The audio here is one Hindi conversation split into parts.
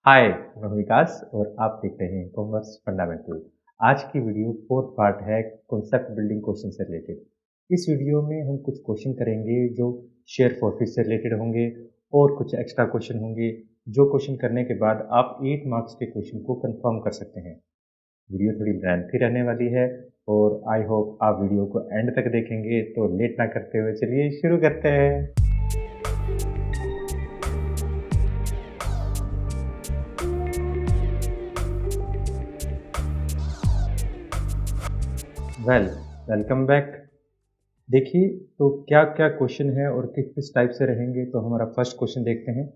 हाय, मैं हूं विकास और आप देख रहे हैं कॉमर्स फंडामेंटल। आज की वीडियो फोर्थ पार्ट है कॉन्सेप्ट बिल्डिंग क्वेश्चन से रिलेटेड। इस वीडियो में हम कुछ क्वेश्चन करेंगे जो शेयर प्रॉफिट से रिलेटेड होंगे और कुछ एक्स्ट्रा क्वेश्चन होंगे जो क्वेश्चन करने के बाद आप 8 मार्क्स के क्वेश्चन को कंफर्म कर सकते हैं। वीडियो थोड़ी लेंथी रहने वाली है और आई होप आप वीडियो को एंड तक देखेंगे। तो लेट ना करते हुए चलिए शुरू करते हैं। Well, welcome back. देखिए, तो क्या-क्या क्वेश्चन है और किस-किस टाइप से रहेंगे, तो हमारा फर्स्ट क्वेश्चन देखते हैं।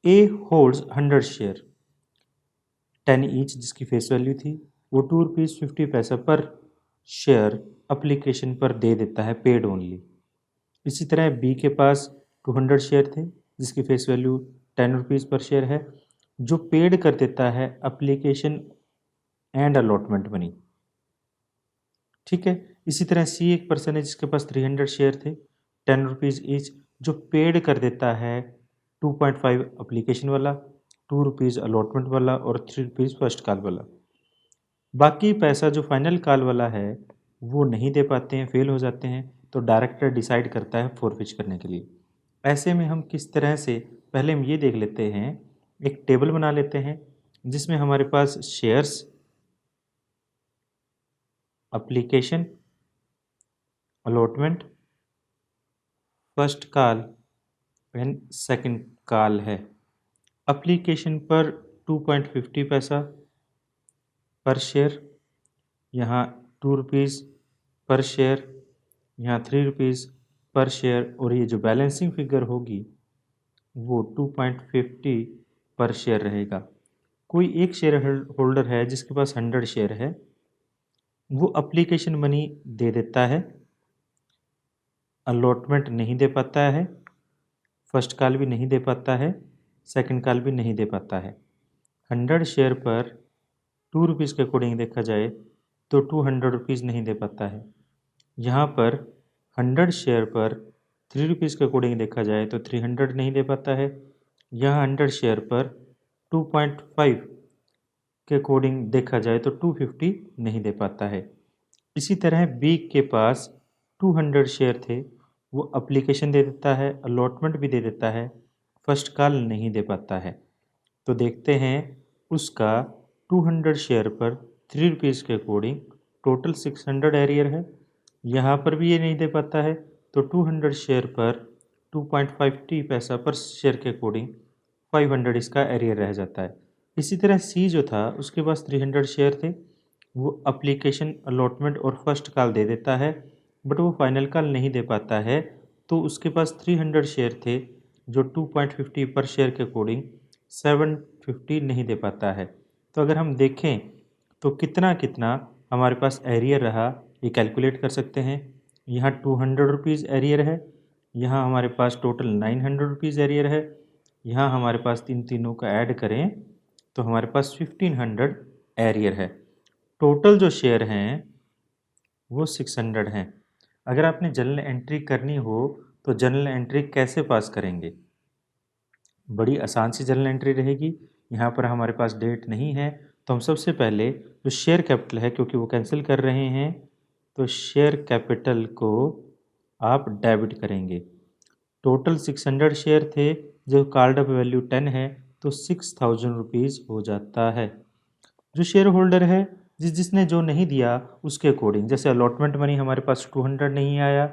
ए होल्ड्स 100 शेयर 10 ईच जिसकी फेस वैल्यू थी। वो ₹2.50 पर शेयर अप्लीकेशन पर दे देता है पेड ओनली। इसी तरह बी के पास 200 शेयर थे जिसकी फेस वैल्यू ₹10 पर शेयर है, जो पेड कर देता है अप्लीकेशन एंड अलॉटमेंट मनी। ठीक है। इसी तरह सी एक पर्सन है जिसके पास 300 शेयर थे ₹10 ईच, जो पेड कर देता है 2.5 अप्लीकेशन वाला, ₹2 अलॉटमेंट वाला और ₹3 फर्स्ट कॉल वाला। बाकी पैसा जो फाइनल कॉल वाला है वो नहीं दे पाते हैं, फेल हो जाते हैं, तो डायरेक्टर डिसाइड करता है फोरफिच करने के लिए। ऐसे में हम किस तरह से, पहले हम ये देख लेते हैं, एक टेबल बना लेते हैं जिसमें हमारे पास shares, application, allotment, first call and second call है। एप्लीकेशन पर 2.50 पैसा पर शेयर, यहाँ ₹2 पर शेयर, यहाँ ₹3 पर शेयर, और ये जो बैलेंसिंग फिगर होगी वो 2.50 पर शेयर रहेगा। कोई एक शेयर होल्डर है जिसके पास 100 शेयर है, वो एप्लीकेशन मनी दे देता है, अलॉटमेंट नहीं दे पाता है, फर्स्ट कॉल भी नहीं दे पाता है, सेकंड कॉल भी नहीं दे पाता है। 100 शेयर पर ₹2 के अकॉर्डिंग देखा जाए तो ₹200 नहीं दे पाता है। यहाँ पर 100 शेयर पर ₹3 के अकॉर्डिंग देखा जाए तो 300 नहीं दे पाता है। यहाँ 100 शेयर पर 2.5 के अकॉर्डिंग देखा जाए तो 250 नहीं दे पाता है। इसी तरह बी के पास 200 शेयर थे, वो एप्लीकेशन दे देता है, अलॉटमेंट भी दे देता है, फर्स्ट कॉल नहीं दे पाता है। तो देखते हैं उसका 200 शेयर पर ₹3 के अकॉर्डिंग टोटल 600 एरियर है। यहाँ पर भी ये नहीं दे पाता है, तो 200 शेयर पर 2.50 पैसा पर शेयर के अकॉर्डिंग 500 इसका एरियर रह जाता है। इसी तरह सी जो था उसके पास 300 शेयर थे, वो अप्लीकेशन, अलॉटमेंट और फर्स्ट कॉल दे देता है, बट वो फाइनल कॉल नहीं दे पाता है, तो उसके पास 300 शेयर थे जो 2.50 पर शेयर के अकॉर्डिंग 750 नहीं दे पाता है। तो अगर हम देखें तो कितना कितना हमारे पास एरियर रहा, ये कैलकुलेट कर सकते हैं। यहाँ ₹200 एरियर है, यहाँ हमारे पास टोटल ₹900 एरियर है, यहाँ हमारे पास तीनों का ऐड करें तो हमारे पास 1500 एरियर है। टोटल जो शेयर हैं वो 600 हैं। अगर आपने जर्नल एंट्री करनी हो तो जर्नल एंट्री कैसे पास करेंगे? बड़ी आसान सी जर्नल एंट्री रहेगी। यहाँ पर हमारे पास डेट नहीं है, तो हम सबसे पहले जो शेयर कैपिटल है, क्योंकि वो कैंसिल कर रहे हैं, तो शेयर कैपिटल को आप डेबिट करेंगे। टोटल 600 शेयर थे, जो कॉल्ड अप वैल्यू 10 है, तो ₹6000 हो जाता है। जो शेयर होल्डर है, जिसने जो नहीं दिया उसके अकॉर्डिंग, जैसे अलॉटमेंट मनी हमारे पास 200 नहीं आया,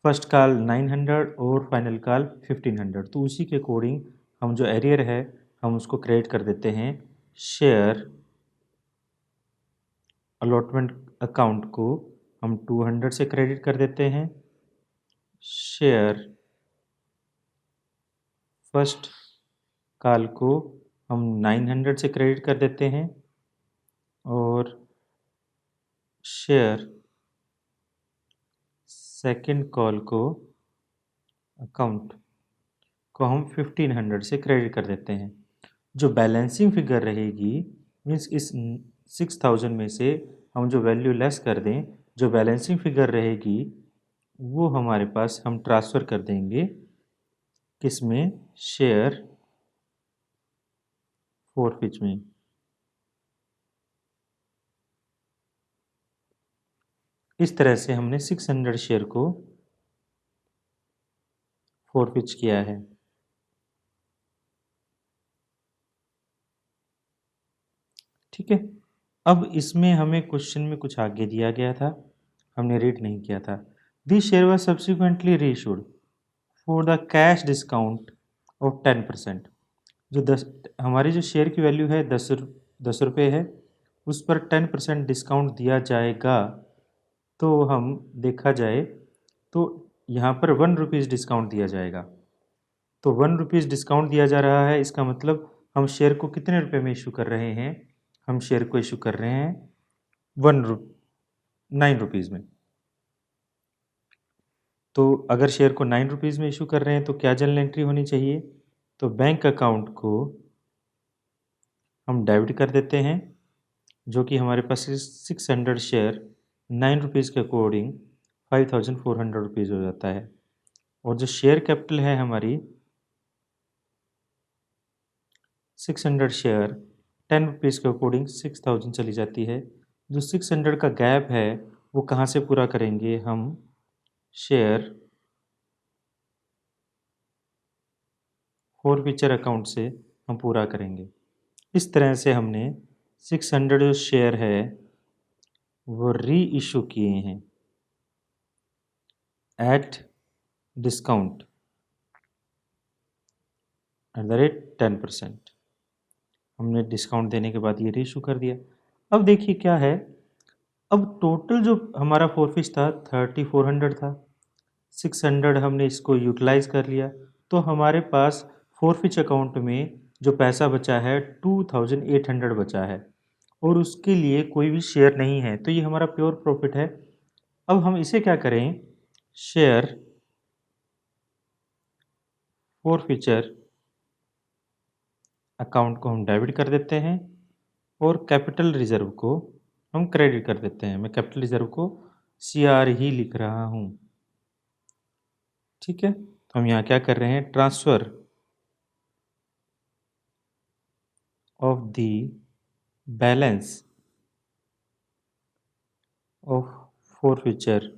फर्स्ट कॉल 900 और फाइनल कॉल 1500, तो उसी के अकॉर्डिंग हम जो एरियर है हम उसको क्रेडिट कर देते हैं शेयर अलॉटमेंट अकाउंट को। हम 200 से क्रेडिट कर देते हैं, शेयर फर्स्ट कॉल को हम 900 से क्रेडिट कर देते हैं, और शेयर सेकंड कॉल को अकाउंट को हम 1500 से क्रेडिट कर देते हैं। जो बैलेंसिंग फिगर रहेगी, मीन्स इस 6000 में से हम जो वैल्यू लेस कर दें, जो बैलेंसिंग फिगर रहेगी वो हमारे पास हम ट्रांसफ़र कर देंगे किसमें, शेयर फोरफिच में। इस तरह से हमने 600 शेयर को फोरफिच किया है। ठीक है, अब इसमें हमें क्वेश्चन में कुछ आगे दिया गया था, हमने रीड नहीं किया था। This share was subsequently reissued for the cash discount of 10%। जो हमारी जो शेयर की वैल्यू है 10 रुपये है, उस पर 10% डिस्काउंट दिया जाएगा। तो हम देखा जाए तो यहाँ पर 1 रुपीज़ डिस्काउंट दिया जाएगा। तो 1 रुपीज़ डिस्काउंट दिया जा रहा है, इसका मतलब हम शेयर को कितने रुपए में इशू कर रहे हैं? हम शेयर को इशू कर रहे हैं 9 रुपीज़ में। तो अगर शेयर को 9 रुपीज़ में इशू कर रहे हैं तो क्या जर्नल एंट्री होनी चाहिए? तो बैंक अकाउंट को हम डेबिट कर देते हैं, जो कि हमारे पास 600 शेयर 9 रुपीज़ के अकॉर्डिंग 5400 रुपीज़ हो जाता है। और जो शेयर कैपिटल है हमारी 600 शेयर 10 रुपीज़ के अकॉर्डिंग 6000 चली जाती है। जो 600 का गैप है वो कहाँ से पूरा करेंगे? हम शेयर फोरफीचर अकाउंट से हम पूरा करेंगे। इस तरह से हमने 600 जो शेयर है वो री इशू किए हैं at discount at the rate 10%। हमने डिस्काउंट देने के बाद ये री इशू कर दिया। अब देखिए क्या है, अब टोटल जो हमारा फोरफिच था 3400 था, 600 हमने इसको यूटिलाइज कर लिया, तो हमारे पास फोरफिच अकाउंट में जो पैसा बचा है 2800 बचा है, और उसके लिए कोई भी शेयर नहीं है, तो ये हमारा प्योर प्रॉफिट है। अब हम इसे क्या करें? शेयर फोरफिचर अकाउंट को हम डेबिट कर देते हैं और कैपिटल रिजर्व को हम क्रेडिट कर देते हैं। मैं कैपिटल रिजर्व को CR ही लिख रहा हूँ। ठीक है, तो हम यहाँ क्या कर रहे हैं? Transfer of the balance of forfeiture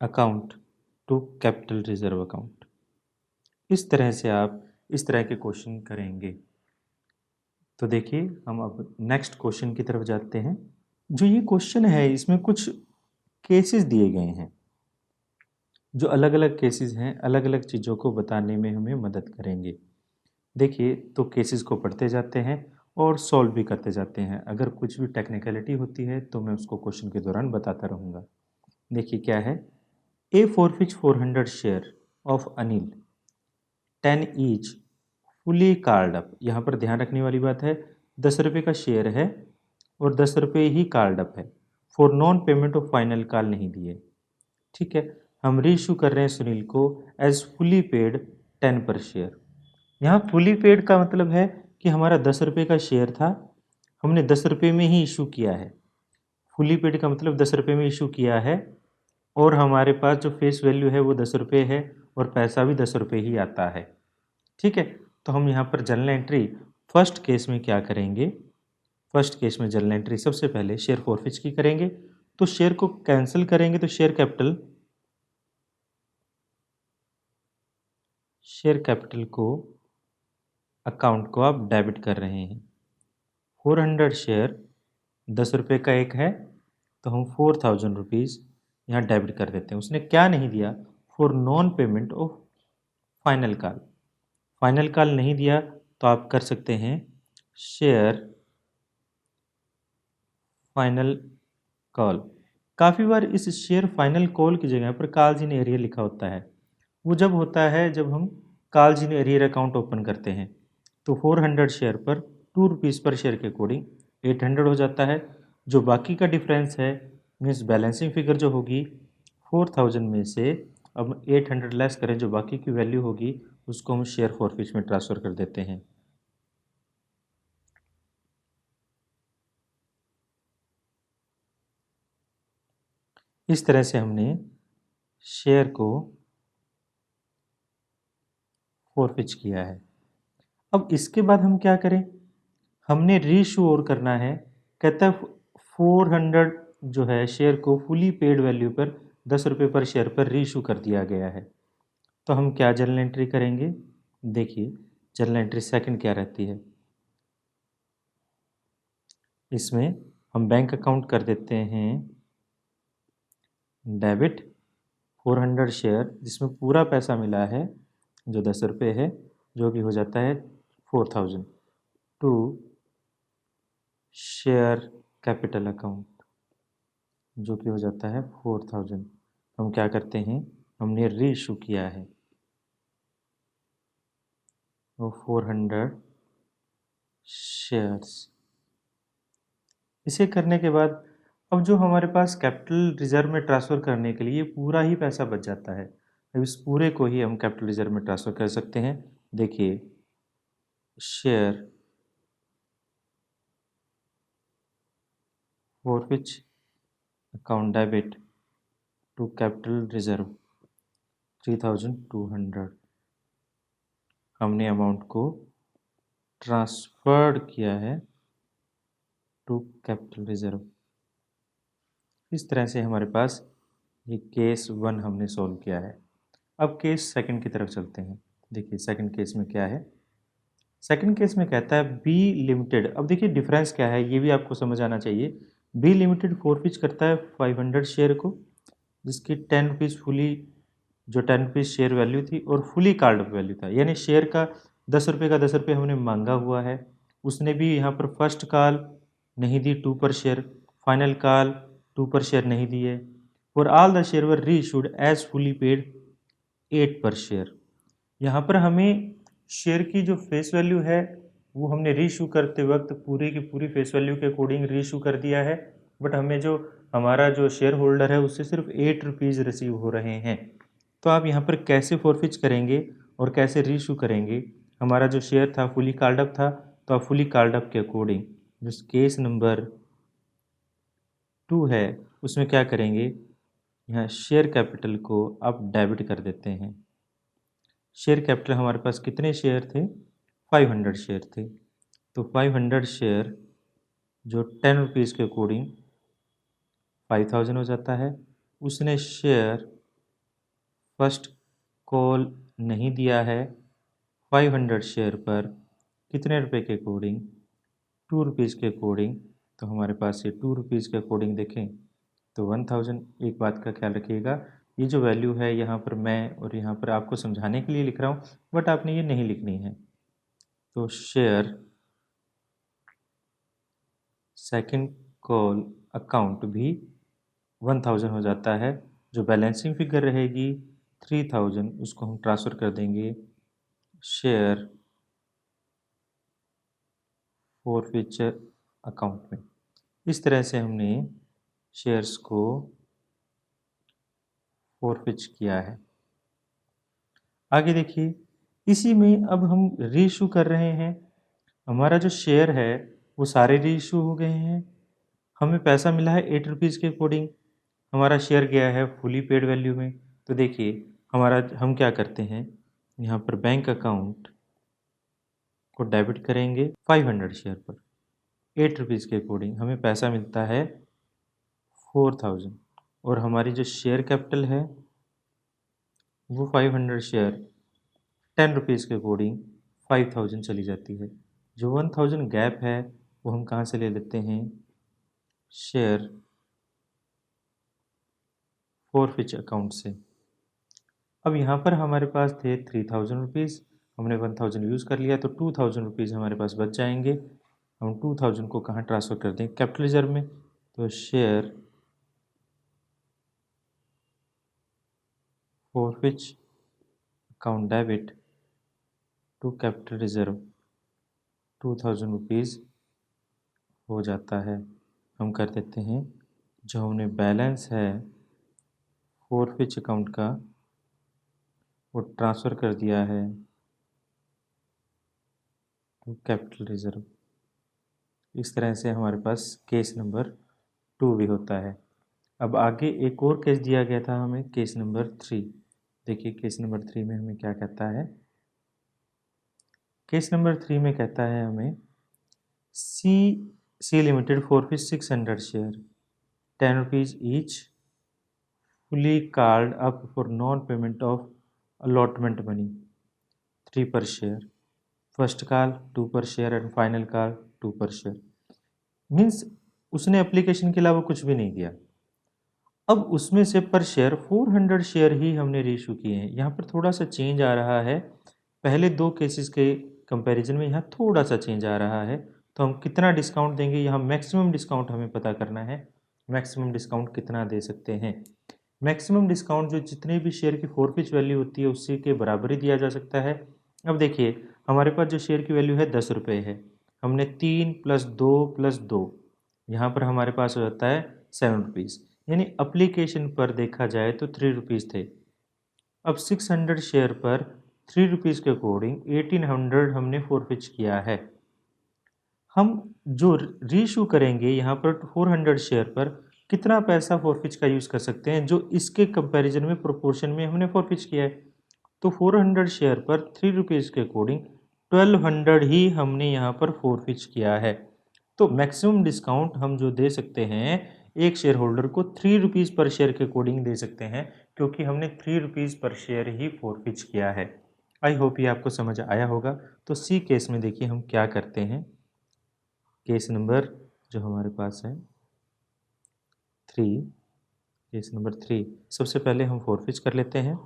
account to capital reserve account. इस तरह से आप इस तरह के क्वेश्चन करेंगे। तो देखिए, हम अब नेक्स्ट क्वेश्चन की तरफ जाते हैं। जो ये क्वेश्चन है इसमें कुछ केसेस दिए गए हैं, जो अलग अलग केसेस हैं, अलग अलग चीज़ों को बताने में हमें मदद करेंगे। देखिए, तो केसेस को पढ़ते जाते हैं और सॉल्व भी करते जाते हैं। अगर कुछ भी टेक्निकलिटी होती है तो मैं उसको क्वेश्चन के दौरान बताता रहूँगा। देखिए क्या है, ए फोरफिच 400 share of Anil 10 each fully card up. यहाँ पर ध्यान रखने वाली बात है, 10 रुपये का शेयर है और 10 रुपये ही कार्ड अप है। For non payment of final call नहीं दिए। ठीक है, हम रीइशू कर रहे हैं सुनील को as fully paid 10 per share. यहाँ फुली पेड का मतलब है कि हमारा 10 रुपये का शेयर था, हमने 10 रुपये में ही इशू किया है। फुली पेड का मतलब 10 रुपये में इशू किया है, और हमारे पास जो फेस वैल्यू है वो 10 रुपये है, और पैसा भी 10 रुपये ही आता है। ठीक है, तो हम यहाँ पर जर्नल एंट्री फर्स्ट केस में क्या करेंगे? फर्स्ट केस में जर्नल एंट्री सबसे पहले शेयर फोरफिच की करेंगे। तो शेयर को कैंसिल करेंगे तो शेयर कैपिटल को अकाउंट को आप डेबिट कर रहे हैं। 400 शेयर 10 रुपये का एक है, तो हम 4000 रुपीज़ यहाँ डेबिट कर देते हैं। उसने क्या नहीं दिया? For non payment of final call. Final call नहीं दिया तो आप कर सकते हैं शेयर फाइनल कॉल। काफ़ी बार इस शेयर फाइनल कॉल की जगह पर कॉल्स इन एरियर लिखा होता है। वो जब होता है जब हम calls in arrear account open करते हैं। तो 400 शेयर पर 2 रुपीज़ पर शेयर के अकॉर्डिंग 800 हो जाता है। जो बाकी का डिफरेंस है मीन्स बैलेंसिंग फिगर जो होगी 4000 में से अब 800 लेस करें, जो बाकी की वैल्यू होगी उसको हम शेयर फोरफिच में ट्रांसफ़र कर देते हैं। इस तरह से हमने शेयर को फोरफिच किया है। अब इसके बाद हम क्या करें, हमने रीइशू और करना है। कहता है 400 जो है शेयर को फुली पेड वैल्यू पर 10 रुपये पर शेयर पर रीइशू कर दिया गया है। तो हम क्या जर्नल एंट्री करेंगे, देखिए जर्नल एंट्री सेकंड क्या रहती है, इसमें हम बैंक अकाउंट कर देते हैं डेबिट 400 शेयर जिसमें पूरा पैसा मिला है जो 10 रुपये है, जो कि हो जाता है 4000 टू शेयर कैपिटल अकाउंट जो कि हो जाता है 4000। हम क्या करते हैं, हमने रीइशू किया है वो 400 शेयर्स। इसे करने के बाद अब जो हमारे पास कैपिटल रिजर्व में ट्रांसफ़र करने के लिए पूरा ही पैसा बच जाता है। अब इस पूरे को ही हम कैपिटल रिजर्व में ट्रांसफ़र कर सकते हैं। देखिए share for which account debit to capital reserve 3200, हमने अमाउंट को ट्रांसफर्ड किया है टू कैपिटल रिजर्व। इस तरह से हमारे पास ये केस 1 हमने सॉल्व किया है। अब केस सेकंड की तरफ चलते हैं। देखिए सेकंड केस में क्या है, सेकंड केस में कहता है बी लिमिटेड। अब देखिए डिफरेंस क्या है ये भी आपको समझ आना चाहिए। बी लिमिटेड फोरफिच करता है 500 शेयर को जिसकी 10 रुपीज़ फुली, जो 10 रुपीज़ शेयर वैल्यू थी और फुली कॉल्ड अप वैल्यू था, यानी शेयर का 10 रुपये का 10 रुपये हमने मांगा हुआ है। उसने भी यहाँ पर फर्स्ट कॉल नहीं दी 2 per share, final call 2 per share नहीं दी है। और ऑल द शेयर वर री इशूड एज फुली पेड 8 पर शेयर। यहाँ पर हमें शेयर की जो फेस वैल्यू है वो हमने रीइशू करते वक्त पूरी की पूरी फेस वैल्यू के अकॉर्डिंग रीइशू कर दिया है, बट हमें जो हमारा जो शेयर होल्डर है उससे सिर्फ 8 रुपीज़ रिसीव हो रहे हैं। तो आप यहाँ पर कैसे फोरफिच करेंगे और कैसे रीइशू करेंगे। हमारा जो शेयर था फुली कॉल्ड अप था, तो आप फुली कॉल्ड अप के अकॉर्डिंग जो केस नंबर 2 है उसमें क्या करेंगे, यहाँ शेयर कैपिटल को आप डेबिट कर देते हैं। शेयर कैपिटल हमारे पास कितने शेयर थे, 500 शेयर थे। तो 500 शेयर जो 10 रुपीज़ के अकॉर्डिंग 5000 हो जाता है। उसने शेयर फर्स्ट कॉल नहीं दिया है 500 शेयर पर कितने रुपए के अकॉर्डिंग, 2 रुपीज़ के अकॉर्डिंग। तो हमारे पास ये 2 रुपीज़ के अकॉर्डिंग देखें तो 1000। एक बात का ख्याल रखिएगा, ये जो वैल्यू है यहाँ पर मैं और यहाँ पर आपको समझाने के लिए लिख रहा हूँ, बट आपने ये नहीं लिखनी है। तो शेयर सेकंड कॉल अकाउंट भी 1000 हो जाता है। जो बैलेंसिंग फिगर रहेगी 3000 उसको हम ट्रांसफ़र कर देंगे शेयर फॉरफिचर अकाउंट में। इस तरह से हमने शेयर्स को फॉरफिच किया है। आगे देखिए इसी में अब हम रीइशू कर रहे हैं। हमारा जो शेयर है वो सारे रीइशू हो गए हैं। हमें पैसा मिला है 8 रुपीज़ के अकॉर्डिंग। हमारा शेयर गया है फुली पेड वैल्यू में। तो देखिए हमारा हम क्या करते हैं, यहाँ पर बैंक अकाउंट को डेबिट करेंगे 500 शेयर पर 8 रुपीज़ के अकॉर्डिंग हमें पैसा मिलता है 4000। और हमारी जो शेयर कैपिटल है वो 500 शेयर 10 रुपीज़ के अकॉर्डिंग 5000 चली जाती है। जो 1000 गैप है वो हम कहाँ से ले लेते हैं, शेयर फॉरफिच अकाउंट से। अब यहाँ पर हमारे पास थे 3000 रुपीज़, हमने 1000 यूज़ कर लिया तो 2000 रुपीज़ हमारे पास बच जाएंगे। हम 2000 को कहाँ ट्रांसफ़र कर दें, कैपिटल रिजर्व में। तो share forfeit account debit to capital reserve 2000 rupees हो जाता है। हम कर देते हैं जो हमने बैलेंस है फॉरफिच अकाउंट का वो ट्रांसफ़र कर दिया है टू कैपिटल रिजर्व। इस तरह से हमारे पास केस नंबर 2 भी होता है। अब आगे एक और केस दिया गया था हमें, केस नंबर 3। देखिए केस नंबर 3 में हमें क्या कहता है, केस नंबर 3 में कहता है हमें C limited forfeit 600 share 10 rupees each fully called up for non-payment of allotment money 3 per share. First call 2 per share and final call 2 per share. Means उसने एप्लीकेशन के अलावा कुछ भी नहीं दिया। अब उसमें से पर शेयर 400 शेयर ही हमने रीइशू किए हैं। यहाँ पर थोड़ा सा चेंज आ रहा है, पहले 2 केसेस के कंपैरिजन में यहाँ थोड़ा सा चेंज आ रहा है। तो हम कितना डिस्काउंट देंगे, यहाँ मैक्सिमम डिस्काउंट हमें पता करना है। मैक्सिमम डिस्काउंट कितना दे सकते हैं। मैक्सिमम डिस्काउंट जो जितने भी शेयर की फोरफिच वैल्यू होती है उसी के बराबर ही दिया जा सकता है। अब देखिए हमारे पास जो शेयर की वैल्यू है 10 रुपये है, हमने 3 + 2 + 2 यहाँ पर हमारे पास हो जाता है 7 रुपीज़, यानी अप्लीकेशन पर देखा जाए तो 3 रुपीज़ थे। अब 600 शेयर पर 3 रुपीज़ के अकॉर्डिंग 1800 हमने फोरफिच किया है। हम जो रीइशू करेंगे यहाँ पर 400 शेयर पर कितना पैसा फोरफिच का यूज़ कर सकते हैं जो इसके कंपैरिजन में प्रोपोर्शन में हमने फोरफिच किया है। तो 400 शेयर पर 3 रुपीज़ के अकॉर्डिंग 1200 ही हमने यहाँ पर फोरफिच किया है। तो मैक्सिमम डिस्काउंट हम जो दे सकते हैं एक शेयर होल्डर को 3 रुपीज़ पर शेयर के अकॉर्डिंग दे सकते हैं, क्योंकि हमने 3 रुपीज़ पर शेयर ही फोरफिच किया है। आई होप ये आपको समझ आया होगा। तो सी केस में देखिए हम क्या करते हैं। केस नंबर जो हमारे पास है 3, केस नंबर 3, सबसे पहले हम फोरफिच कर लेते हैं।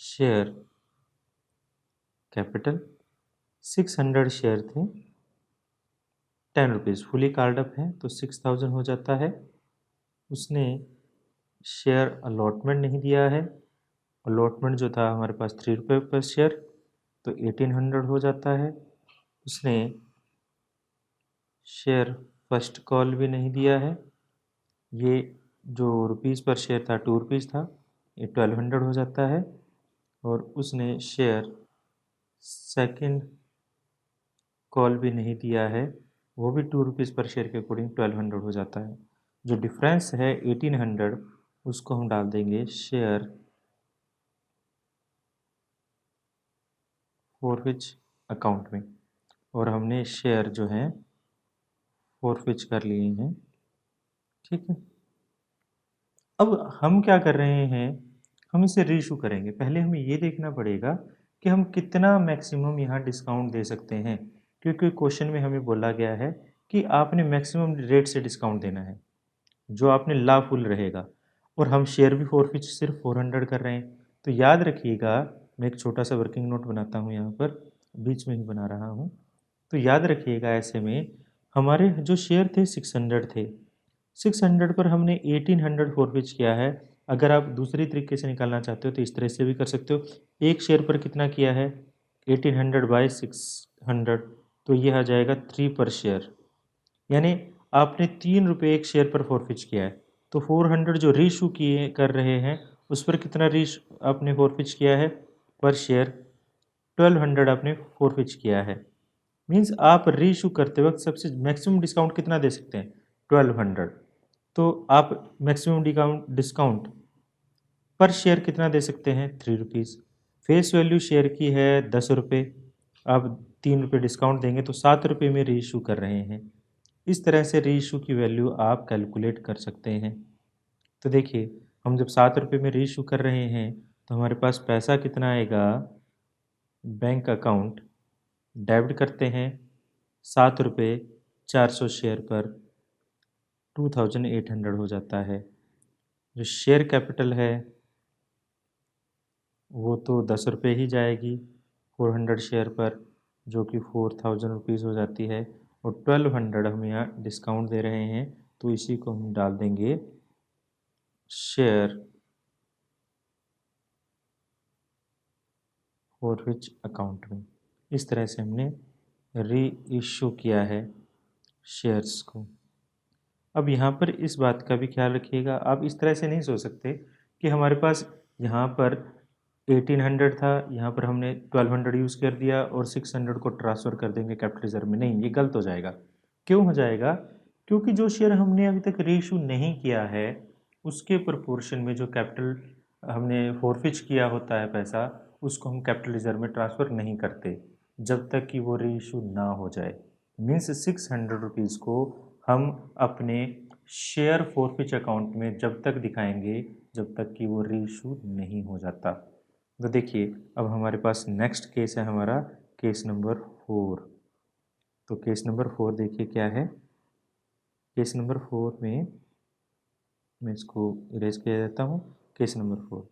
शेयर कैपिटल 600 शेयर थे, 10 रुपीज़ फुली कार्ड अप है तो 6000 हो जाता है। उसने शेयर अलॉटमेंट नहीं दिया है, अलॉटमेंट जो था हमारे पास 3 रुपये पर शेयर तो 1800 हो जाता है। उसने शेयर फर्स्ट कॉल भी नहीं दिया है, ये जो रुपीज़ पर शेयर था 2 रुपीज़ था, ये 1200 हो जाता है। और उसने शेयर सेकंड कॉल भी नहीं दिया है, वो भी 2 रुपीज़ पर शेयर के अकॉर्डिंग 1200 हो जाता है। जो डिफरेंस है 1800 उसको हम डाल देंगे शेयर फोरफिच अकाउंट में, और हमने शेयर जो है फोरफिच कर लिए हैं। ठीक है, अब हम क्या कर रहे हैं, हम इसे रीइशू करेंगे। पहले हमें ये देखना पड़ेगा कि हम कितना मैक्सिमम यहाँ डिस्काउंट दे सकते हैं, क्योंकि क्वेश्चन में हमें बोला गया है कि आपने मैक्सिमम रेट से डिस्काउंट देना है जो आपने लाफुल रहेगा, और हम शेयर भी फोरफिच सिर्फ 400 कर रहे हैं। तो याद रखिएगा, मैं एक छोटा सा वर्किंग नोट बनाता हूँ यहाँ पर, बीच में ही बना रहा हूँ। तो याद रखिएगा ऐसे में हमारे जो शेयर थे 600 थे, 600 पर हमने 1800 फोरफिच किया है। अगर आप दूसरी तरीके से निकालना चाहते हो तो इस तरह से भी कर सकते हो। एक शेयर पर कितना किया है 1800/600, तो ये आ जाएगा 3 पर शेयर, यानी आपने 3 रुपये एक शेयर पर फोरफिच किया है। तो 400 जो रीइशू किए कर रहे हैं उस पर कितना रीश आपने फोरफिच किया है पर शेयर 1200 आपने फोरफिच किया है। मीन्स आप रीइशू करते वक्त सबसे मैक्सिमम डिस्काउंट कितना दे सकते हैं 1200। तो आप मैक्सिमम डिस्काउंट पर शेयर कितना दे सकते हैं 3 रुपीज़। फेस वैल्यू शेयर की है 10 रुपये, आप 3 रुपये डिस्काउंट देंगे तो 7 रुपये में रीइशू कर रहे हैं। इस तरह से रीइशू की वैल्यू आप कैलकुलेट कर सकते हैं। तो देखिए हम जब 7 रुपये में रीइशू कर रहे हैं तो हमारे पास पैसा कितना आएगा, बैंक अकाउंट डेबिट करते हैं 7 रुपये 400 शेयर पर 2800 हो जाता है। जो शेयर कैपिटल है वो तो 10 रुपये ही जाएगी 400 शेयर पर, जो कि 4000 रुपीज़ हो जाती है, और 1200 हम यहाँ डिस्काउंट दे रहे हैं तो इसी को हम डाल देंगे शेयर फोरफिच अकाउंट में। इस तरह से हमने री इशू किया है शेयर्स को। अब यहाँ पर इस बात का भी ख्याल रखिएगा, आप इस तरह से नहीं सोच सकते कि हमारे पास यहाँ पर 1800 था, यहाँ पर हमने 1200 यूज़ कर दिया और 600 को ट्रांसफ़र कर देंगे कैपिटल रिजर्व में। नहीं, ये गलत हो जाएगा। क्यों हो जाएगा, क्योंकि जो शेयर हमने अभी तक रीइशू नहीं किया है उसके प्रोपोर्शन में जो कैपिटल हमने फोरफिच किया होता है पैसा, उसको हम कैपिटल रिजर्व में ट्रांसफ़र नहीं करते जब तक कि वो रीइशू ना हो जाए। मीन्स 600 रुपीज़ को हम अपने शेयर फॉरफिच अकाउंट में जब तक दिखाएंगे जब तक कि वो रीइशू नहीं हो जाता। तो देखिए अब हमारे पास नेक्स्ट केस है हमारा केस नंबर 4। तो केस नंबर 4 देखिए क्या है। केस नंबर 4 में मैं इसको इरेज कर देता हूँ। Case number 4,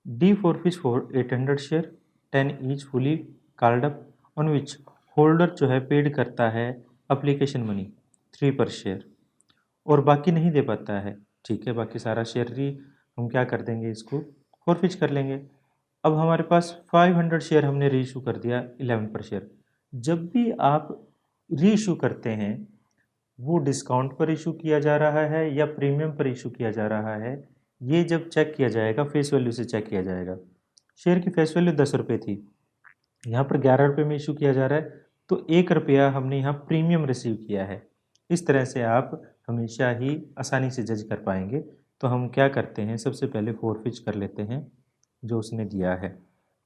D forfeit for 800 share 10 each fully called up on which holder जो है पेड करता है अप्लीकेशन मनी 3 पर शेयर और बाकी नहीं दे पाता है। ठीक है, बाकी सारा शेयर ही हम क्या कर देंगे, इसको फॉरफिच कर लेंगे। अब हमारे पास 500 शेयर हमने रीइशू कर दिया 11 पर शेयर। जब भी आप रीइशू करते हैं वो डिस्काउंट पर इशू किया जा रहा है या प्रीमियम पर इशू किया जा रहा है, ये जब चेक किया जाएगा फेस वैल्यू से चेक किया जाएगा। शेयर की फेस वैल्यू 10 रुपये थी, यहाँ पर 11 रुपये में इशू किया जा रहा है, तो 1 रुपया हमने यहाँ प्रीमियम रिसीव किया है। इस तरह से आप हमेशा ही आसानी से जज कर पाएंगे। तो हम क्या करते हैं, सबसे पहले फॉरफिच कर लेते हैं जो उसने दिया है।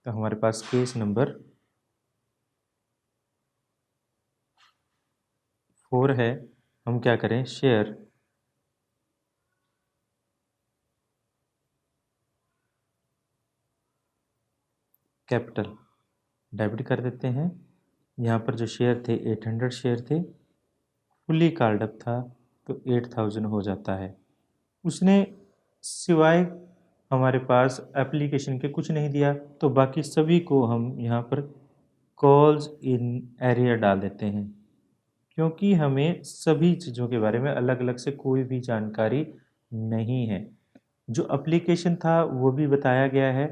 तो हमारे पास केस नंबर 4 है। हम क्या करें, शेयर कैपिटल डेबिट कर देते हैं। यहाँ पर जो शेयर थे 800 शेयर थे, फुली कॉल्ड अप था तो 8000 हो जाता है। उसने सिवाय हमारे पास एप्लीकेशन के कुछ नहीं दिया, तो बाकी सभी को हम यहाँ पर कॉल्स इन एरियर डाल देते हैं, क्योंकि हमें सभी चीज़ों के बारे में अलग अलग से कोई भी जानकारी नहीं है। जो एप्लीकेशन था वो भी बताया गया है,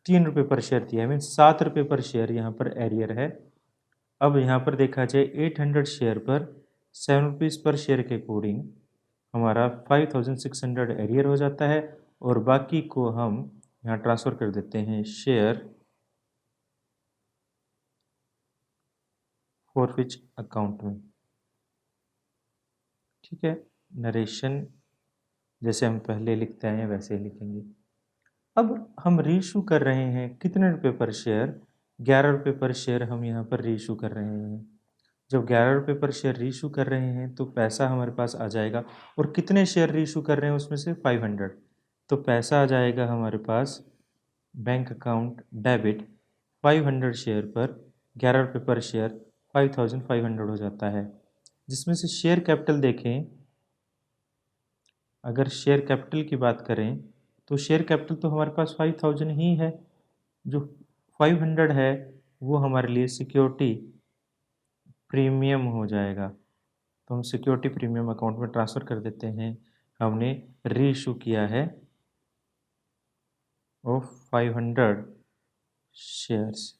3 रुपये पर शेयर दिया है, मीन 7 रुपये पर शेयर यहाँ पर एरियर है। अब यहाँ पर देखा जाए 800 शेयर पर 7 रुपीज़ पर शेयर के अकॉर्डिंग हमारा 5600 एरियर हो जाता है और बाकी को हम यहाँ ट्रांसफ़र कर देते हैं शेयर फॉरफिच अकाउंट में। ठीक है, नरेशन जैसे हम पहले लिखते हैं वैसे ही लिखेंगे। अब हम रीइशू कर रहे हैं कितने रुपए पर शेयर, 11 रुपये पर शेयर हम यहाँ पर रीइशू कर रहे हैं। जब 11 रुपये पर शेयर रीइशू कर रहे हैं तो पैसा हमारे पास आ जाएगा, और कितने शेयर रीइशू कर रहे हैं उसमें से 500, तो पैसा आ जाएगा हमारे पास बैंक अकाउंट डेबिट 500 शेयर पर 11 रुपये पर शेयर 5500 हो जाता है। जिसमें से शेयर कैपिटल देखें, अगर शेयर कैपिटल की बात करें तो शेयर कैपिटल तो हमारे पास 5000 ही है। जो 500 है वो हमारे लिए सिक्योरिटी प्रीमियम हो जाएगा, तो हम सिक्योरिटी प्रीमियम अकाउंट में ट्रांसफ़र कर देते हैं। हमने रीइशू किया है ऑफ 500 शेयर्स,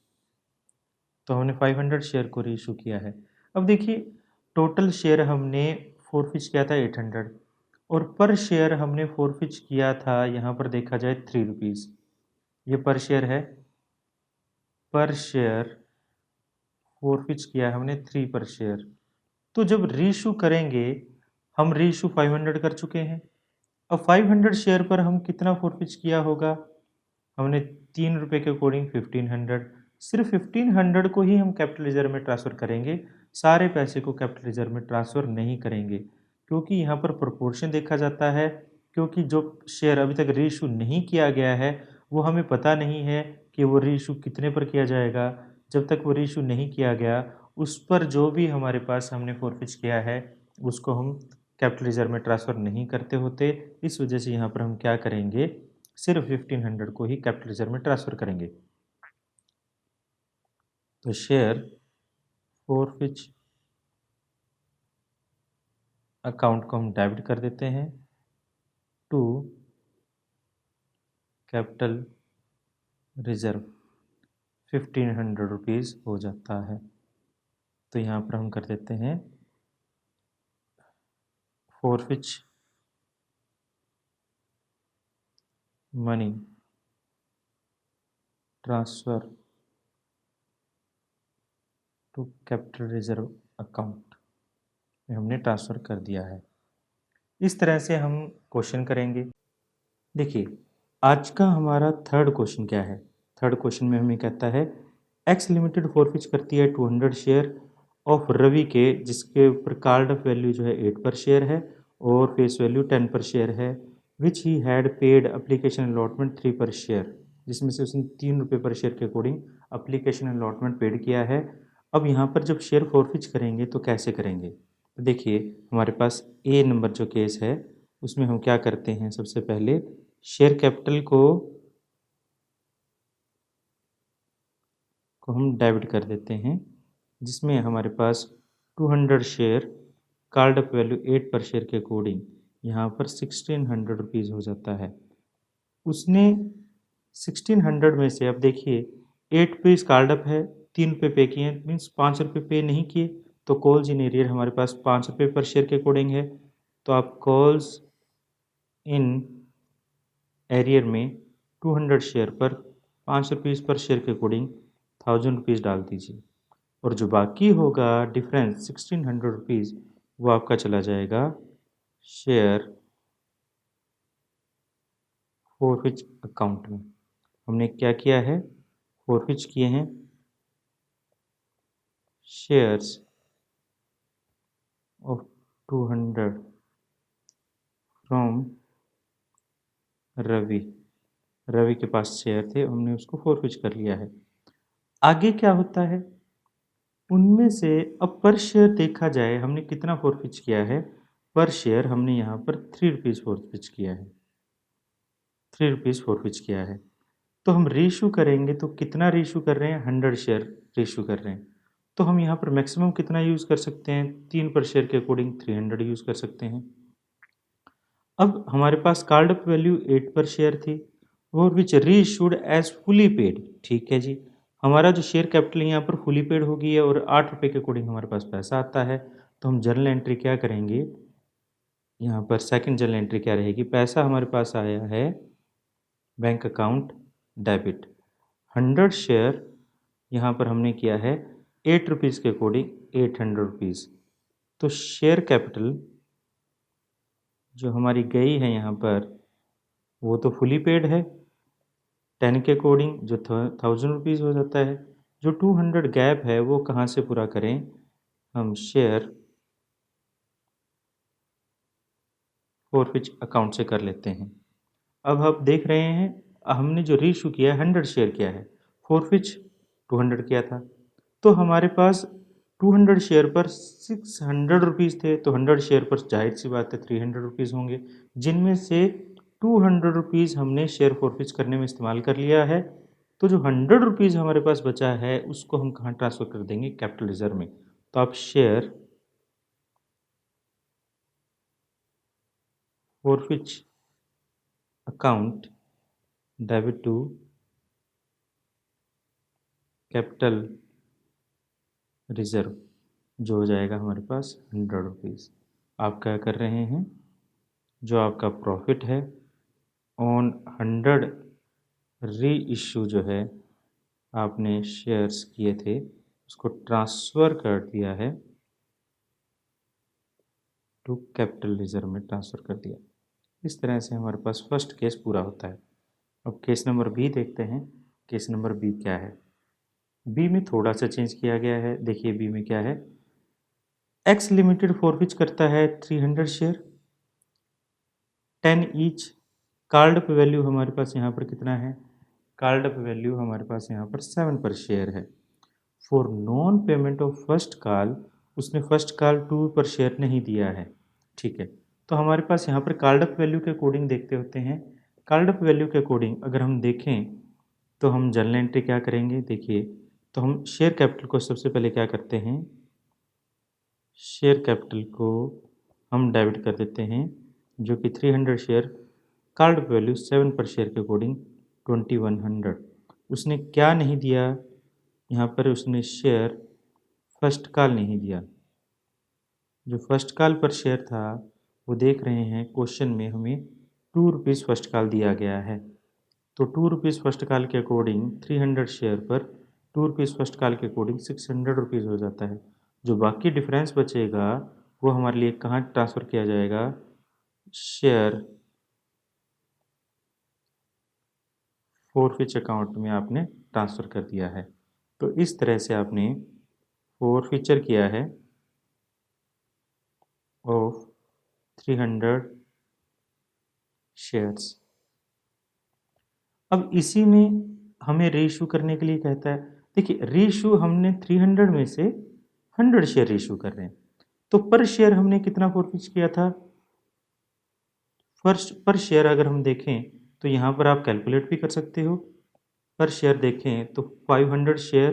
तो हमने 500 शेयर को रीइशू किया है। अब देखिए टोटल शेयर हमने फॉरफिच किया था 800 और पर शेयर हमने फॉरफिच किया था, यहाँ पर देखा जाए 3 रुपीज़, ये पर शेयर है। पर शेयर फॉरफिच किया है हमने 3 पर शेयर। तो जब रीइशू करेंगे, हम रीइशू 500 कर चुके हैं। अब 500 शेयर पर हम कितना फॉरफिच किया होगा, हमने 3 रुपये के अकॉर्डिंग 1500, सिर्फ 1500 को ही हम कैपिटल रिजर्व में ट्रांसफ़र करेंगे, सारे पैसे को कैपिटल रिजर्व में ट्रांसफ़र नहीं करेंगे, क्योंकि यहाँ पर प्रोपोर्शन देखा जाता है। क्योंकि जो शेयर अभी तक रीइशू नहीं किया गया है वो हमें पता नहीं है कि वो रीइशू कितने पर किया जाएगा। जब तक वो रीइशू नहीं किया गया, उस पर जो भी हमारे पास हमने फॉरफिच किया है उसको हम कैपिटल रिजर्व में ट्रांसफ़र नहीं करते होते। इस वजह से यहाँ पर हम क्या करेंगे, सिर्फ 1500 को ही कैपिटल रिजर्व में ट्रांसफ़र करेंगे। तो शेयर फॉरफिच अकाउंट को हम डेबिट कर देते हैं टू कैपिटल रिजर्व, 1500 रुपीज़ हो जाता है। तो यहाँ पर हम कर देते हैं forfeit money transfer to capital reserve account में हमने ट्रांसफ़र कर दिया है। इस तरह से हम क्वेश्चन करेंगे। देखिए आज का हमारा थर्ड क्वेश्चन क्या है, थर्ड क्वेश्चन में हमें कहता है एक्स लिमिटेड फॉरफिच करती है 200 शेयर ऑफ रवि के, जिसके ऊपर कॉल्ड अप वैल्यू जो है 8 पर शेयर है और फेस वैल्यू 10 पर शेयर है, which he had paid application allotment 3 per share, जिसमें से उसने 3 रुपये पर शेयर के अकॉर्डिंग अप्लीकेशन अलॉटमेंट पेड किया है। अब यहाँ पर जब शेयर फॉरफिच करेंगे तो कैसे करेंगे, तो देखिए हमारे पास ए नंबर जो केस है उसमें हम क्या करते हैं, सबसे पहले शेयर कैपिटल को हम डेबिट कर देते हैं, जिसमें हमारे पास 200 शेयर कॉल्ड अप वैल्यू 8 पर शेयर के अकॉर्डिंग यहाँ पर 1600 रुपीज़ हो जाता है। उसने 1600 में से, अब देखिए 8 रुपीज़ कॉल्ड अप है, 3 रुपये पे किए हैं, मीन्स 5 रुपये पे नहीं किए, तो कॉल्स इन एरियर हमारे पास 5 रुपये पर शेयर के अकॉर्डिंग है। तो आप कॉल्स इन एरियर में 200 शेयर पर 5 रुपीज़ पर शेयर के अकॉर्डिंग 1000 रुपीज़ डाल दीजिए, और जो बाकी होगा डिफरेंस 1600 रुपीज़ वो आपका चला जाएगा शेयर फॉरफिच अकाउंट में। हमने क्या किया है, फॉरफिच किए हैं शेयर्स ऑफ 200 फ्रॉम रवि के पास शेयर थे, हमने उसको फॉरफिच कर लिया है। आगे क्या होता है उनमें से, अब पर शेयर देखा जाए हमने कितना फॉरफिच किया है, पर शेयर हमने यहाँ पर 3 रुपीज़ फॉरफिच किया है, 3 रुपीज़ फॉरफिच किया है। तो हम रीइशू करेंगे तो कितना रीइशू कर रहे हैं, 100 शेयर रीइशू कर रहे हैं, तो हम यहाँ पर मैक्सिमम कितना यूज़ कर सकते हैं, 3 पर शेयर के अकॉर्डिंग 300 यूज़ कर सकते हैं। अब हमारे पास कॉल्ड अप वैल्यू 8 पर शेयर थी और विच रीइशूड एज फुली पेड, ठीक है जी, हमारा जो शेयर कैपिटल यहाँ पर फुली पेड हो गई है और 8 रुपये के अकॉर्डिंग हमारे पास पैसा आता है। तो हम जर्नल एंट्री क्या करेंगे, यहाँ पर सेकंड जर्नल एंट्री क्या रहेगी, पैसा हमारे पास आया है बैंक अकाउंट डेबिट 100 शेयर, यहाँ पर हमने किया है 8 रुपीज़ के अकॉर्डिंग 800 रुपीज़। तो शेयर कैपिटल जो हमारी गई है यहाँ पर वो तो फुली पेड है 10 के अकॉर्डिंग, जो 1000 रुपीज़ हो जाता है। जो 200 गैप है वो कहाँ से पूरा करें, हम शेयर फॉरफिच अकाउंट से कर लेते हैं। अब आप देख रहे हैं हमने जो रीइशू किया है 100 शेयर किया है, फॉरफिच 200 किया था, तो हमारे पास 200 शेयर पर 600 रुपीज़ थे, तो 100 शेयर पर जाहिर सी बात है 300 रुपीज़ होंगे, जिनमें से 200 रुपीज़ हमने शेयर फॉरफिच करने में इस्तेमाल कर लिया है। तो जो 100 रुपीज़ हमारे पास बचा है उसको हम कहाँ ट्रांसफ़र कर देंगे, कैपिटल रिजर्व में। तो आप share forfeit account debit to capital reserve जो हो जाएगा हमारे पास 100 रुपीज़। आप क्या कर रहे हैं, जो आपका प्रॉफिट है ऑन 100 री इशू जो है आपने शेयर्स किए थे उसको ट्रांसफ़र कर दिया है टू कैपिटल रिजर्व में ट्रांसफ़र कर दिया। इस तरह से हमारे पास फर्स्ट केस पूरा होता है। अब केस नंबर बी देखते हैं, केस नंबर बी क्या है। बी में थोड़ा सा चेंज किया गया है, देखिए बी में क्या है, एक्स लिमिटेड फॉरफिच करता है 300 share 10 each, called up value हमारे पास यहाँ पर कितना है, कॉल्ड अप वैल्यू हमारे पास यहाँ पर 7 पर शेयर है। For non payment of first call, उसने फर्स्ट कॉल 2 पर शेयर नहीं दिया है, ठीक है। तो हमारे पास यहाँ पर कॉल्ड अप वैल्यू के अकॉर्डिंग देखते होते हैं, कॉल्ड अप वैल्यू के अकॉर्डिंग अगर हम देखें तो हम जर्नल एंट्री क्या करेंगे, देखिए तो हम शेयर कैपिटल को सबसे पहले क्या करते हैं, शेयर कैपिटल को हम डेबिट कर देते हैं, जो कि 300 शेयर कॉल्ड अप वैल्यू 7 पर शेयर के अकॉर्डिंग 2100। उसने क्या नहीं दिया यहाँ पर, उसने शेयर फर्स्ट कॉल नहीं दिया, जो फर्स्ट कॉल पर शेयर था वो देख रहे हैं क्वेश्चन में हमें 2 रुपीज़ फर्स्ट कॉल दिया गया है। तो 2 रुपीज़ फर्स्ट कॉल के अकॉर्डिंग 300 शेयर पर 2 रुपीज़ फर्स्ट कॉल के अकॉर्डिंग 600 रुपीज़ हो जाता है। जो बाकी डिफरेंस बचेगा वो हमारे लिए कहाँ ट्रांसफ़र किया जाएगा, शेयर फोरफिच अकाउंट में आपने ट्रांसफ़र कर दिया है। तो इस तरह से आपने फोरफिचर किया है ऑफ 300 शेयर्स। अब इसी में हमें रीइश्यू करने के लिए कहता है। देखिए, रीइश्यू हमने 300 में से 100 शेयर रीइश्यू कर रहे हैं, तो पर शेयर हमने कितना फोरफिच किया था? फर्स्ट पर शेयर अगर हम देखें तो यहाँ पर आप कैलकुलेट भी कर सकते हो। पर शेयर देखें तो 500 शेयर,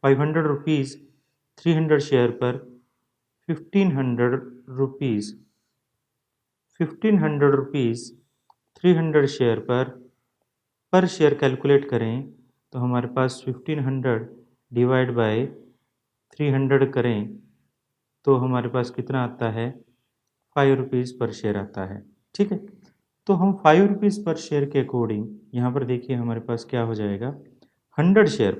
500 रुपीज़ 300 शेयर पर 1500 रुपीज़, 1500 रुपीज़ 300 शेयर पर शेयर कैलकुलेट करें तो हमारे पास 1500 डिवाइड बाय 300 करें तो हमारे पास कितना आता है? 5 रुपीज़ पर शेयर आता है। ठीक है, तो हम 5 रुपीज़ पर शेयर के अकॉर्डिंग यहाँ पर देखिए हमारे पास क्या हो जाएगा, 100 शेयर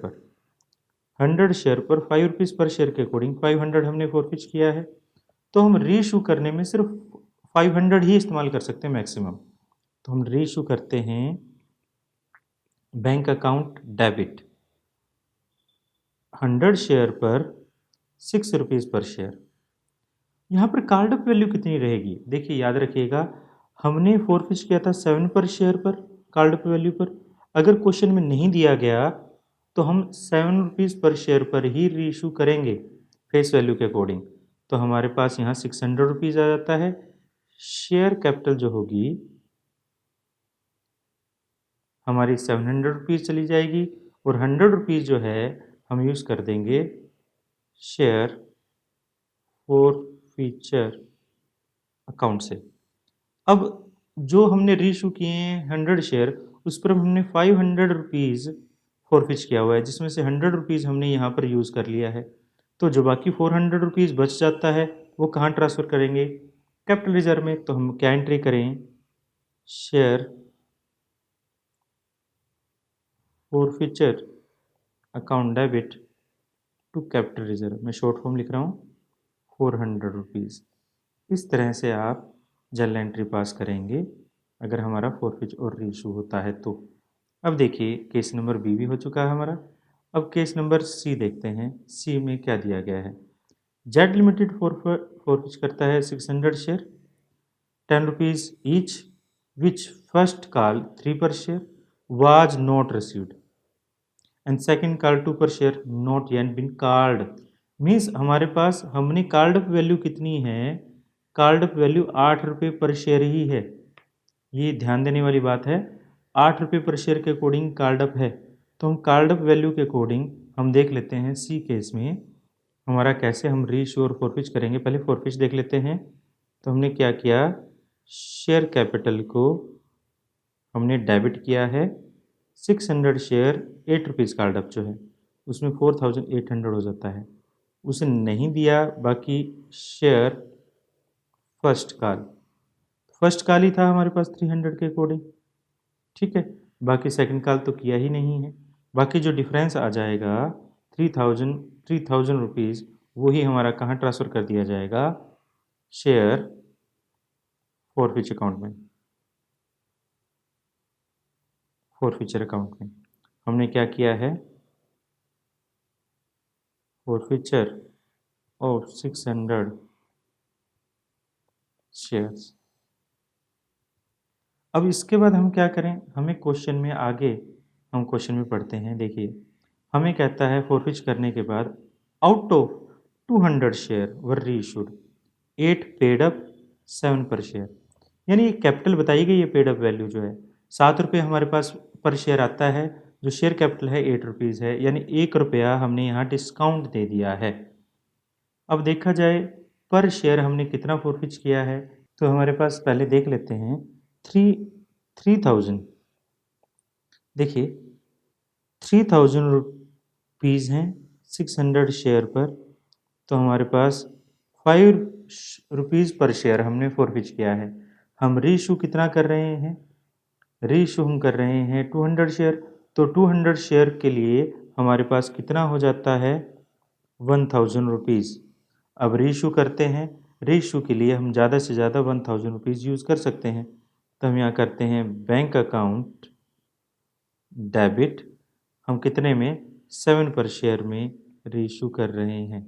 पर 5 रुपीज़ पर शेयर के अकॉर्डिंग 500 हमने फोरफिच किया है। तो हम रीइश्यू करने में सिर्फ 500 ही इस्तेमाल कर सकते हैं मैक्सिमम। तो हम रीइश्यू करते हैं बैंक अकाउंट डेबिट 100 शेयर पर 6 रुपीज़ पर शेयर। यहाँ पर कार्ड अप वैल्यू कितनी रहेगी? देखिए याद रखिएगा, हमने फोरफिच किया था 7 पर शेयर पर कार्ड अप वैल्यू पर। अगर क्वेश्चन में नहीं दिया गया तो हम 7 रुपीज़ पर शेयर पर ही रीइश्यू करेंगे फेस वैल्यू के अकॉर्डिंग। तो हमारे पास यहाँ 600 रुपीज़ आ जाता है। शेयर कैपिटल जो होगी हमारी 700 रुपीज़ चली जाएगी और 100 रुपीज़ जो है हम यूज़ कर देंगे शेयर फोरफिचर अकाउंट से। अब जो हमने रीइश्यू किए हैं 100 शेयर, उस पर हमने 500 रुपीज़ फोरफिच किया हुआ है, जिसमें से 100 रुपीज़ हमने यहाँ पर यूज़ कर लिया है। तो जो बाकी 400 रुपीज़ बच जाता है वो कहाँ ट्रांसफ़र करेंगे? कैपिटल रिजर्व में। तो हम क्या एंट्री करें? Share forfeiture account debit to capital reserve. मैं शॉर्ट फॉर्म लिख रहा हूँ 400 रुपीज़। इस तरह से आप जर्नल एंट्री पास करेंगे अगर हमारा फोरफिच और रीइश्यू होता है तो। अब देखिए केस नंबर बी भी हो चुका है हमारा। अब केस नंबर सी देखते हैं। सी में क्या दिया गया है? जेड लिमिटेड फोरफिच करता है 600 share 10 rupees each, which first call 3 per share was not received and second call 2 per share not yet been called. Means हमारे पास हमने कॉल्ड अप वैल्यू कितनी है? कॉल्ड अप वैल्यू 8 रुपये पर शेयर ही है। ये ध्यान देने वाली बात है, 8 रुपये पर शेयर के अकॉर्डिंग कॉल्ड अप है। तो हम कॉल्ड अप वैल्यू के अकॉर्डिंग हम देख लेते हैं सी केस में हमारा कैसे हम रीइश्यू और फोरफिच करेंगे। पहले फोरफिच देख लेते हैं। तो हमने क्या किया, शेयर कैपिटल को हमने डेबिट किया है। 600 शेयर 8 रुपीज़ कॉल्ड अप जो है उसमें 4800 हो जाता है। उसे नहीं दिया बाकी शेयर फर्स्ट कॉल ही था हमारे पास 300 के अकॉर्डिंग। ठीक है, बाकी सेकंड कॉल तो किया ही नहीं है। बाकी जो डिफरेंस आ जाएगा 3000 रुपीज़ वही हमारा कहाँ ट्रांसफ़र कर दिया जाएगा? शेयर फोरफिच अकाउंट में, फोरफिचर अकाउंट में। हमने क्या किया है? फोरफिचर ऑफ 600 शेयर्स। अब इसके बाद हम क्या करें? हमें क्वेश्चन में आगे हम क्वेश्चन में पढ़ते हैं। देखिए हमें कहता है फोरफिच करने के बाद out of 200 share were reissued 8 paid up 7 पर शेयर। यानी कैपिटल बताई गई है, पेड अप वैल्यू जो है 7 रुपये हमारे पास पर शेयर आता है, जो शेयर कैपिटल है 8 रुपीज़ है, यानी 1 रुपया हमने यहाँ डिस्काउंट दे दिया है। अब देखा जाए पर शेयर हमने कितना फोरफिच किया है, तो हमारे पास पहले देख लेते हैं 3000। देखिए 3000 रुपीज़ हैं 600 शेयर पर, तो हमारे पास 5 रुपीज़ पर शेयर हमने फोरफिच किया है। हम रीइश्यू कितना कर रहे हैं? रीइश्यू हम कर रहे हैं 200 शेयर, तो 200 शेयर के लिए हमारे पास कितना हो जाता है? 1000 रुपीज़। अब रीइश्यू करते हैं, रीइश्यू के लिए हम ज़्यादा से ज़्यादा 1000 रुपीज़ यूज़ कर सकते हैं। तो हम यहाँ करते हैं बैंक अकाउंट डेबिट हम कितने में 7 पर शेयर में रीइशू कर रहे हैं।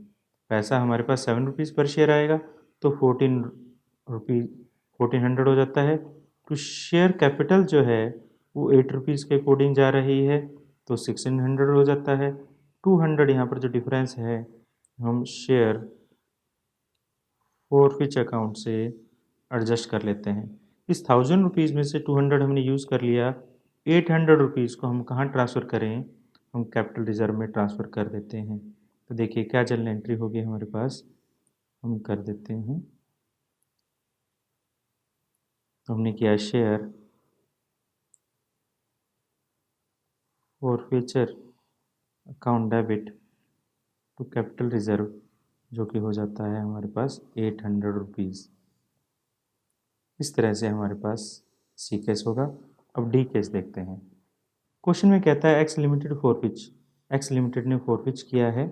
पैसा हमारे पास 7 रुपीज़ पर शेयर आएगा तो 1400 हो जाता है। तो शेयर कैपिटल जो है वो 8 रुपीज़ के अकॉर्डिंग जा रही है तो 1600 हो जाता है। 200 यहाँ पर जो डिफरेंस है हम शेयर फॉरफिच अकाउंट से एडजस्ट कर लेते हैं। इस 1000 रुपीज़ में से 200 हमने यूज़ कर लिया। 800 रुपीज़ को हम कहाँ ट्रांसफ़र करें, हम कैपिटल रिजर्व में ट्रांसफ़र कर देते हैं। तो देखिए क्या जर्नल एंट्री होगी हमारे पास, हम कर देते हैं। तो हमने किया share forfeiture account debit to capital reserve, जो कि हो जाता है हमारे पास 800 रुपीज़। इस तरह से हमारे पास सी केस होगा। अब डी केस देखते हैं। क्वेश्चन में कहता है एक्स लिमिटेड फॉरफिच, एक्स लिमिटेड ने फॉरफिच किया है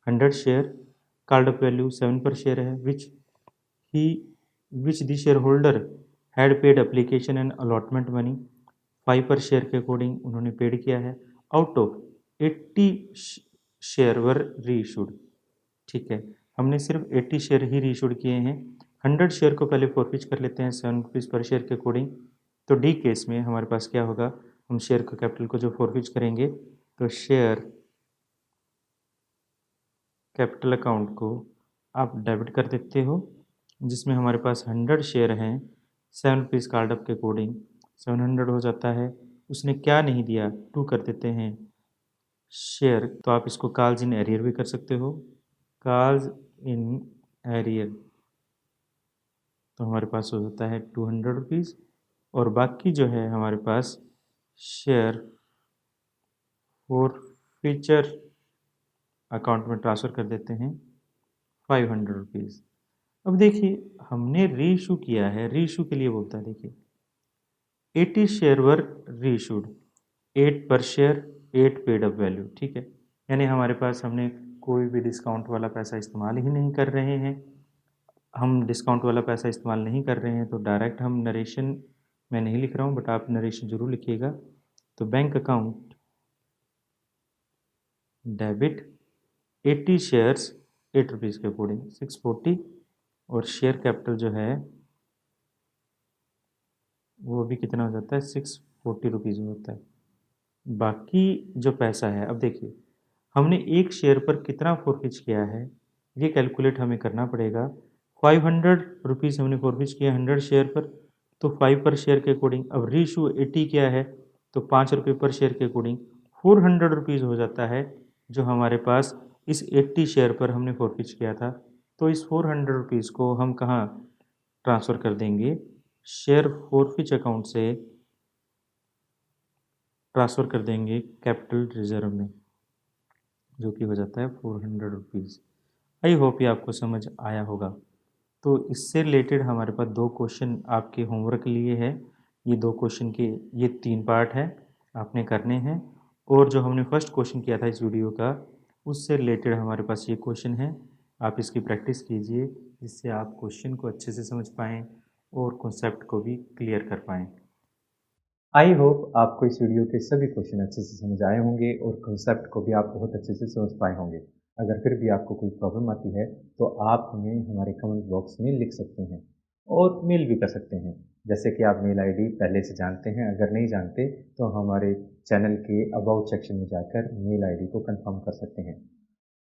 100 शेयर, कॉल्ड अप वैल्यू 7 पर शेयर है, which the share holder had paid application and allotment money 5 पर शेयर के अकॉर्डिंग उन्होंने पेड किया है। आउट ऑफ 80 शेयर वर री इशूड। ठीक है, हमने सिर्फ 80 शेयर ही री इशूड किए हैं। 100 शेयर को पहले फॉरफिच कर लेते हैं 7 रुपीज़ पर शेयर के अकॉर्डिंग। तो डी केस में हमारे पास क्या होगा, हम शेयर का कैपिटल को जो फॉरफिच करेंगे तो शेयर कैपिटल अकाउंट को आप डेबिट कर देते हो, जिसमें हमारे पास 100 शेयर हैं 7 रुपीज़ कार्ड अप के अकॉर्डिंग 700 हो जाता है। उसने क्या नहीं दिया, 2 कर देते हैं शेयर। तो आप इसको कॉल्स इन एरियर भी कर सकते हो, कॉल्स इन एरियर। तो हमारे पास हो जाता है 200 रुपीज़ और बाकी जो है हमारे पास शेयर फॉरफिचर अकाउंट में ट्रांसफ़र कर देते हैं 500 रुपीज़। अब देखिए हमने री इशू किया है, री इशू के लिए बोलता है देखिए 80 शेयर वर री इशूड, 8 पर शेयर 8 पेड अप वैल्यू। ठीक है, यानी हमारे पास हमने कोई भी डिस्काउंट वाला पैसा इस्तेमाल ही नहीं कर रहे हैं। हम डिस्काउंट वाला पैसा इस्तेमाल नहीं कर रहे हैं तो डायरेक्ट हम नरेशन मैं नहीं लिख रहा हूँ, बट आप नरेशन ज़रूर लिखिएगा। तो bank account debit 80 shares 8 rupees के अकॉर्डिंग 640 और शेयर कैपिटल जो है वो भी कितना हो जाता है 640 रुपीज़ हो जाता है। बाकी जो पैसा है, अब देखिए हमने एक शेयर पर कितना फॉरफिच किया है ये कैलकुलेट हमें करना पड़ेगा। 500 रुपीज़ हमने फॉरफिच किया 100 शेयर पर, तो 5 पर शेयर के अकॉर्डिंग अब री इशू 80 क्या है तो 5 रुपये पर शेयर के अकॉर्डिंग 400 रुपीज़ हो जाता है, जो हमारे पास इस 80 शेयर पर हमने फॉरफिच किया था। तो इस 400 रुपीज़ को हम कहाँ ट्रांसफ़र कर देंगे, शेयर फॉरफिच अकाउंट से ट्रांसफ़र कर देंगे कैपिटल रिजर्व में, जो कि हो जाता है 400 रुपीज़। आई होप ये आपको समझ आया होगा। तो इससे रिलेटेड हमारे पास 2 क्वेश्चन आपके होमवर्क के लिए है। ये 2 क्वेश्चन के ये 3 पार्ट है, आपने करने हैं। और जो हमने फर्स्ट क्वेश्चन किया था इस वीडियो का, उससे रिलेटेड हमारे पास ये क्वेश्चन है। आप इसकी प्रैक्टिस कीजिए, जिससे आप क्वेश्चन को अच्छे से समझ पाएँ और कॉन्सेप्ट को भी क्लियर कर पाएँ। आई होप आपको इस वीडियो के सभी क्वेश्चन अच्छे से समझ आए होंगे और कंसेप्ट को भी आप बहुत अच्छे से समझ पाए होंगे। अगर फिर भी आपको कोई प्रॉब्लम आती है तो आप हमें हमारे कमेंट बॉक्स में लिख सकते हैं और मेल भी कर सकते हैं। जैसे कि आप मेल आईडी पहले से जानते हैं, अगर नहीं जानते तो हमारे चैनल के अबाउट सेक्शन में जाकर मेल आईडी को कंफर्म कर सकते हैं।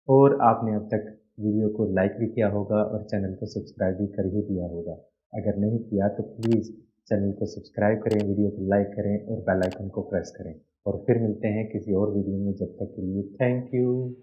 और आपने अब तक वीडियो को लाइक भी किया होगा और चैनल को सब्सक्राइब भी कर ही दिया होगा। अगर नहीं किया तो प्लीज़ चैनल को सब्सक्राइब करें, वीडियो को लाइक करें और बेल आइकन को प्रेस करें। और फिर मिलते हैं किसी और वीडियो में, जब तक के लिए थैंक यू।